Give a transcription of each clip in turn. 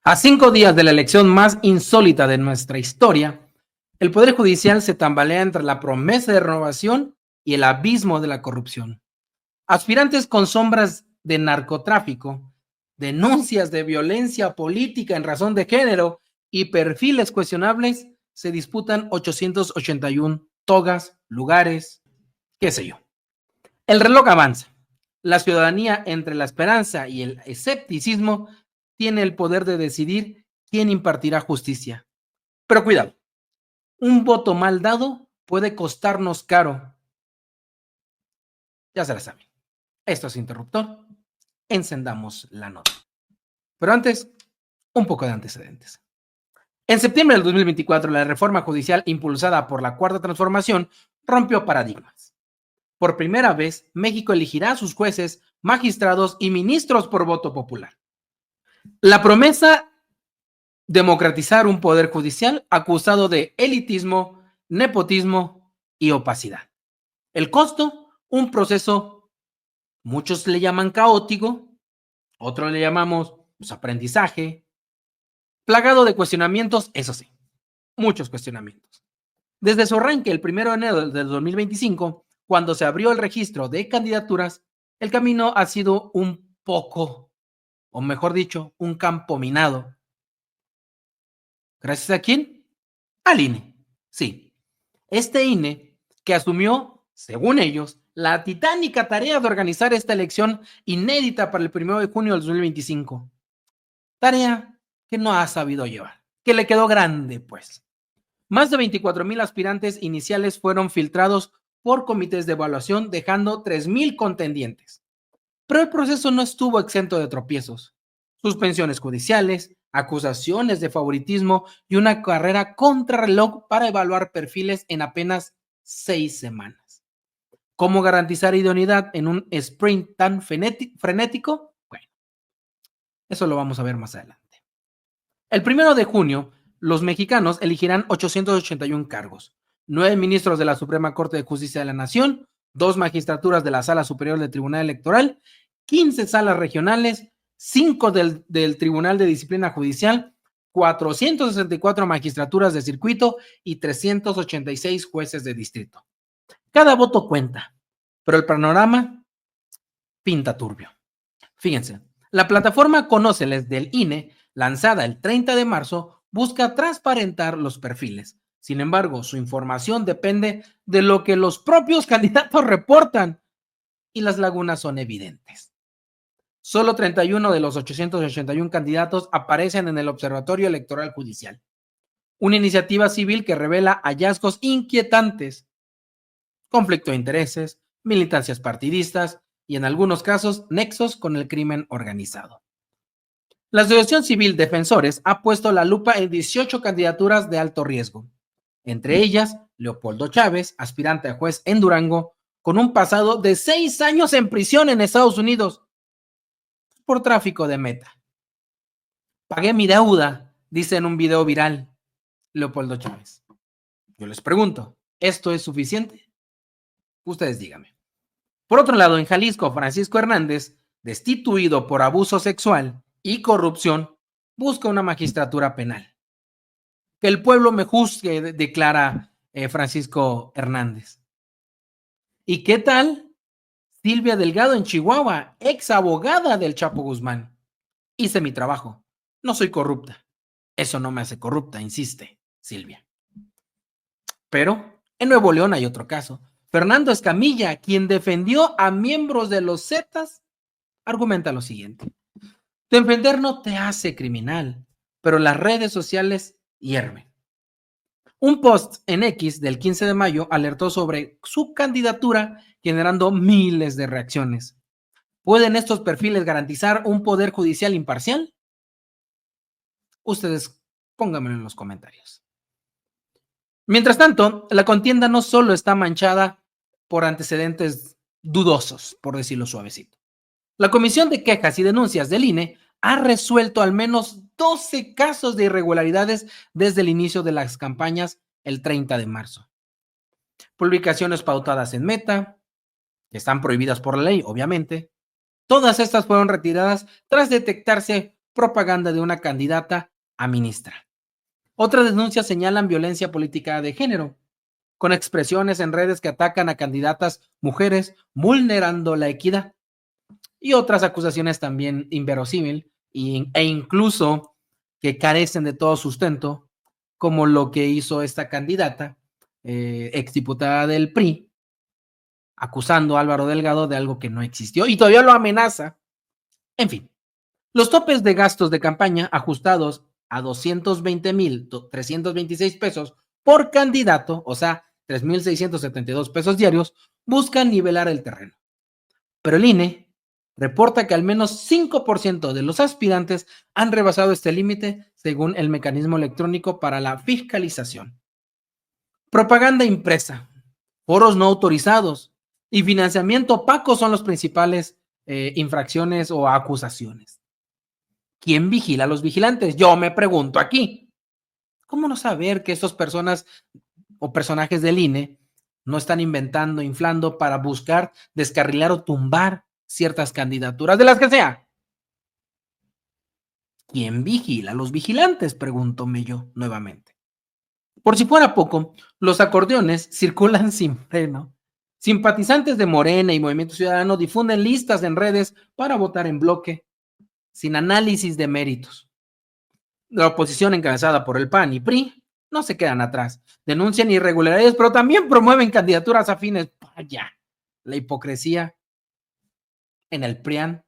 A 5 días de la elección más insólita de nuestra historia, el Poder Judicial se tambalea entre la promesa de renovación y el abismo de la corrupción. Aspirantes con sombras de narcotráfico, denuncias de violencia política en razón de género y perfiles cuestionables se disputan 881 togas, lugares, qué sé yo. El reloj avanza. La ciudadanía, entre la esperanza y el escepticismo, tiene el poder de decidir quién impartirá justicia. Pero cuidado, un voto mal dado puede costarnos caro. Ya se la saben. Esto es Interruptor. Encendamos la nota. Pero antes, un poco de antecedentes. En septiembre del 2024, la reforma judicial impulsada por la Cuarta Transformación rompió paradigmas. Por primera vez, México elegirá a sus jueces, magistrados y ministros por voto popular. La promesa: democratizar un poder judicial acusado de elitismo, nepotismo y opacidad. El costo: un proceso, muchos le llaman caótico, otros le llamamos aprendizaje, plagado de cuestionamientos, eso sí, muchos cuestionamientos. Desde su arranque el 1 de enero del 2025, cuando se abrió el registro de candidaturas, el camino ha sido un poco, o mejor dicho, un campo minado. ¿Gracias a quién? Al INE. Sí, este INE que asumió, según ellos, la titánica tarea de organizar esta elección inédita para el 1 de junio del 2025. Tarea que no ha sabido llevar, que le quedó grande, pues. Más de 24,000 aspirantes iniciales fueron filtrados por comités de evaluación, dejando 3,000 contendientes. Pero el proceso no estuvo exento de tropiezos, suspensiones judiciales, acusaciones de favoritismo y una carrera contrarreloj para evaluar perfiles en apenas 6 semanas. ¿Cómo garantizar idoneidad en un sprint tan frenético? Bueno, eso lo vamos a ver más adelante. El 1 de junio, los mexicanos elegirán 881 cargos, 9 ministros de la Suprema Corte de Justicia de la Nación, 2 magistraturas de la Sala Superior del Tribunal Electoral, 15 salas regionales, 5 del Tribunal de Disciplina Judicial, 464 magistraturas de circuito y 386 jueces de distrito. Cada voto cuenta, pero el panorama pinta turbio. Fíjense, la plataforma Conóceles del INE, lanzada el 30 de marzo, busca transparentar los perfiles. Sin embargo, su información depende de lo que los propios candidatos reportan y las lagunas son evidentes. Solo 31 de los 881 candidatos aparecen en el Observatorio Electoral Judicial, una iniciativa civil que revela hallazgos inquietantes: conflicto de intereses, militancias partidistas y, en algunos casos, nexos con el crimen organizado. La Asociación Civil Defensores ha puesto la lupa en 18 candidaturas de alto riesgo, entre ellas Leopoldo Chávez, aspirante a juez en Durango, con un pasado de 6 años en prisión en Estados Unidos por tráfico de meta. Pagué mi deuda, dice en un video viral Leopoldo Chávez. Yo les pregunto, ¿esto es suficiente? Ustedes díganme. Por otro lado, en Jalisco, Francisco Hernández, destituido por abuso sexual y corrupción, busca una magistratura penal. Que el pueblo me juzgue, declara Francisco Hernández. ¿Y qué tal Silvia Delgado en Chihuahua, ex abogada del Chapo Guzmán? Hice mi trabajo. No soy corrupta. Eso no me hace corrupta, insiste Silvia. Pero en Nuevo León hay otro caso. Fernando Escamilla, quien defendió a miembros de los Zetas, argumenta lo siguiente: defender no te hace criminal, pero las redes sociales hierven. Un post en X del 15 de mayo alertó sobre su candidatura, generando miles de reacciones. ¿Pueden estos perfiles garantizar un poder judicial imparcial? Ustedes pónganmelo en los comentarios. Mientras tanto, la contienda no solo está manchada por antecedentes dudosos, por decirlo suavecito. La Comisión de Quejas y Denuncias del INE ha resuelto al menos 12 casos de irregularidades desde el inicio de las campañas el 30 de marzo. Publicaciones pautadas en Meta, que están prohibidas por la ley, obviamente. Todas estas fueron retiradas tras detectarse propaganda de una candidata a ministra. Otras denuncias señalan violencia política de género, con expresiones en redes que atacan a candidatas mujeres, vulnerando la equidad. Y otras acusaciones también inverosímil e incluso que carecen de todo sustento, como lo que hizo esta candidata, exdiputada del PRI, acusando a Álvaro Delgado de algo que no existió y todavía lo amenaza. En fin, los topes de gastos de campaña ajustados a 220,326 pesos por candidato, o sea, 3,672 pesos diarios, buscan nivelar el terreno. Pero el INE reporta que al menos 5% de los aspirantes han rebasado este límite según el mecanismo electrónico para la fiscalización. Propaganda impresa, foros no autorizados y financiamiento opaco son las principales infracciones o acusaciones. ¿Quién vigila a los vigilantes? Yo me pregunto aquí. ¿Cómo no saber que estas personas o personajes del INE no están inventando, inflando para buscar descarrilar o tumbar ciertas candidaturas, de las que sea? ¿Quién vigila a los vigilantes? Pregúntome yo nuevamente. Por si fuera poco, los acordeones circulan sin freno. Simpatizantes de Morena y Movimiento Ciudadano difunden listas en redes para votar en bloque, sin análisis de méritos. La oposición encabezada por el PAN y PRI no se quedan atrás. Denuncian irregularidades, pero también promueven candidaturas afines. Vaya, la hipocresía en el PRIAN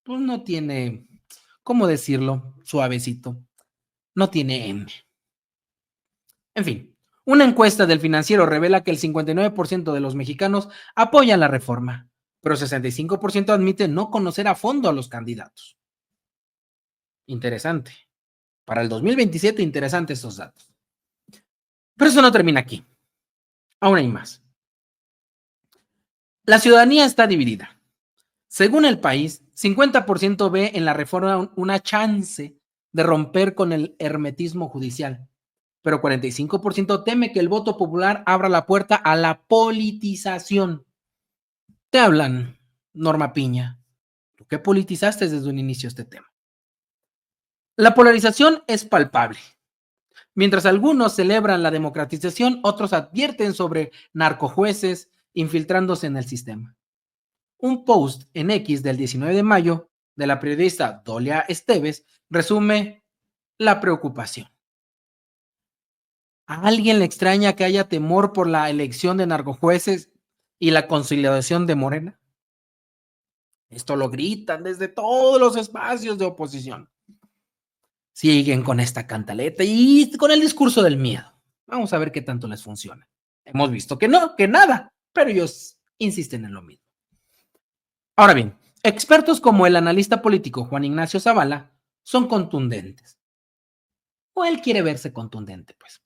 pues no tiene, ¿cómo decirlo? Suavecito. No tiene M. En fin, una encuesta del Financiero revela que el 59% de los mexicanos apoyan la reforma, pero 65% admite no conocer a fondo a los candidatos. Interesante. Para el 2027, interesantes estos datos. Pero eso no termina aquí. Aún hay más. La ciudadanía está dividida. Según El País, 50% ve en la reforma una chance de romper con el hermetismo judicial, pero 45% teme que el voto popular abra la puerta a la politización. Te hablan, Norma Piña. ¿Tú qué politizaste desde un inicio este tema? La polarización es palpable. Mientras algunos celebran la democratización, otros advierten sobre narcojueces infiltrándose en el sistema. Un post en X del 19 de mayo de la periodista Dolia Esteves resume la preocupación. ¿A alguien le extraña que haya temor por la elección de narcojueces y la consolidación de Morena? Esto lo gritan desde todos los espacios de oposición. Siguen con esta cantaleta y con el discurso del miedo. Vamos a ver qué tanto les funciona. Hemos visto que no, que nada, pero ellos insisten en lo mismo. Ahora bien, expertos como el analista político Juan Ignacio Zavala son contundentes. O él quiere verse contundente, pues.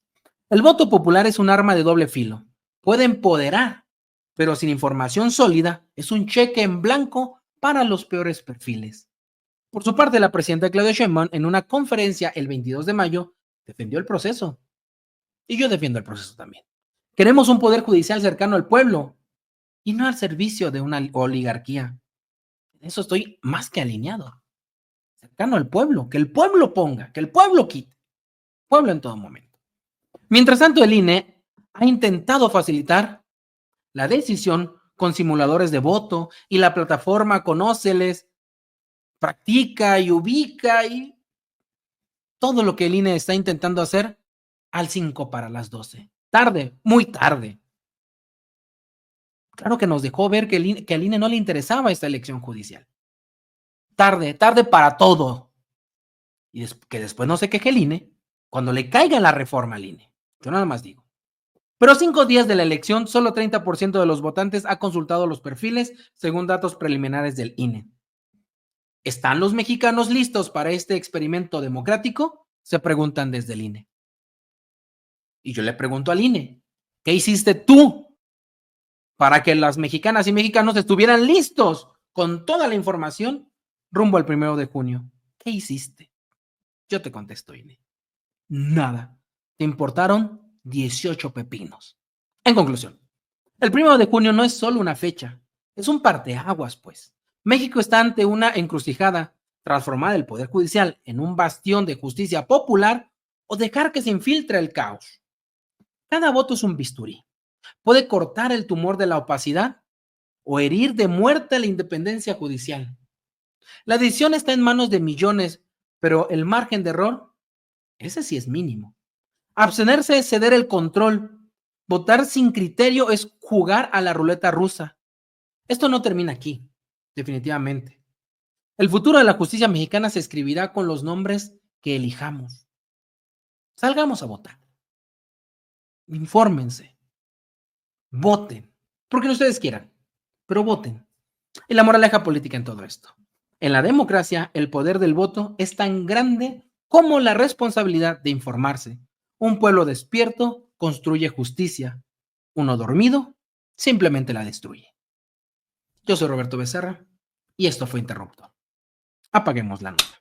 El voto popular es un arma de doble filo. Puede empoderar, pero sin información sólida es un cheque en blanco para los peores perfiles. Por su parte, la presidenta Claudia Sheinbaum, en una conferencia el 22 de mayo, defendió el proceso. Y yo defiendo el proceso también. Queremos un poder judicial cercano al pueblo y no al servicio de una oligarquía. En eso estoy más que alineado. Cercano al pueblo, que el pueblo ponga, que el pueblo quite. Pueblo en todo momento. Mientras tanto, el INE ha intentado facilitar la decisión con simuladores de voto y la plataforma Conóceles practica y ubica y todo lo que el INE está intentando hacer al 5 para las 12. Tarde, muy tarde. Claro que nos dejó ver que al INE no le interesaba esta elección judicial. Tarde, tarde para todo. Y que después no se queje el INE cuando le caiga la reforma al INE. Yo nada más digo. Pero 5 días de la elección, solo 30% de los votantes ha consultado los perfiles, según datos preliminares del INE. ¿Están los mexicanos listos para este experimento democrático? Se preguntan desde el INE. Y yo le pregunto al INE, ¿qué hiciste tú para que las mexicanas y mexicanos estuvieran listos con toda la información rumbo al 1 de junio? ¿Qué hiciste? Yo te contesto, INE. Nada. Te importaron 18 pepinos. En conclusión, el 1 de junio no es solo una fecha, es un parteaguas, pues. México está ante una encrucijada transformar el Poder Judicial en un bastión de justicia popular o dejar que se infiltre el caos. Cada voto es un bisturí. Puede cortar el tumor de la opacidad o herir de muerte la independencia judicial. La decisión está en manos de millones, pero el margen de error, ese sí es mínimo. Abstenerse es ceder el control. Votar sin criterio es jugar a la ruleta rusa. Esto no termina aquí, definitivamente. El futuro de la justicia mexicana se escribirá con los nombres que elijamos. Salgamos a votar. Infórmense. Voten. Porque ustedes quieran, pero voten. Y la moraleja política en todo esto. En la democracia, el poder del voto es tan grande como la responsabilidad de informarse. Un pueblo despierto construye justicia. Uno dormido simplemente la destruye. Yo soy Roberto Becerra y esto fue Interrupto. Apaguemos la nota.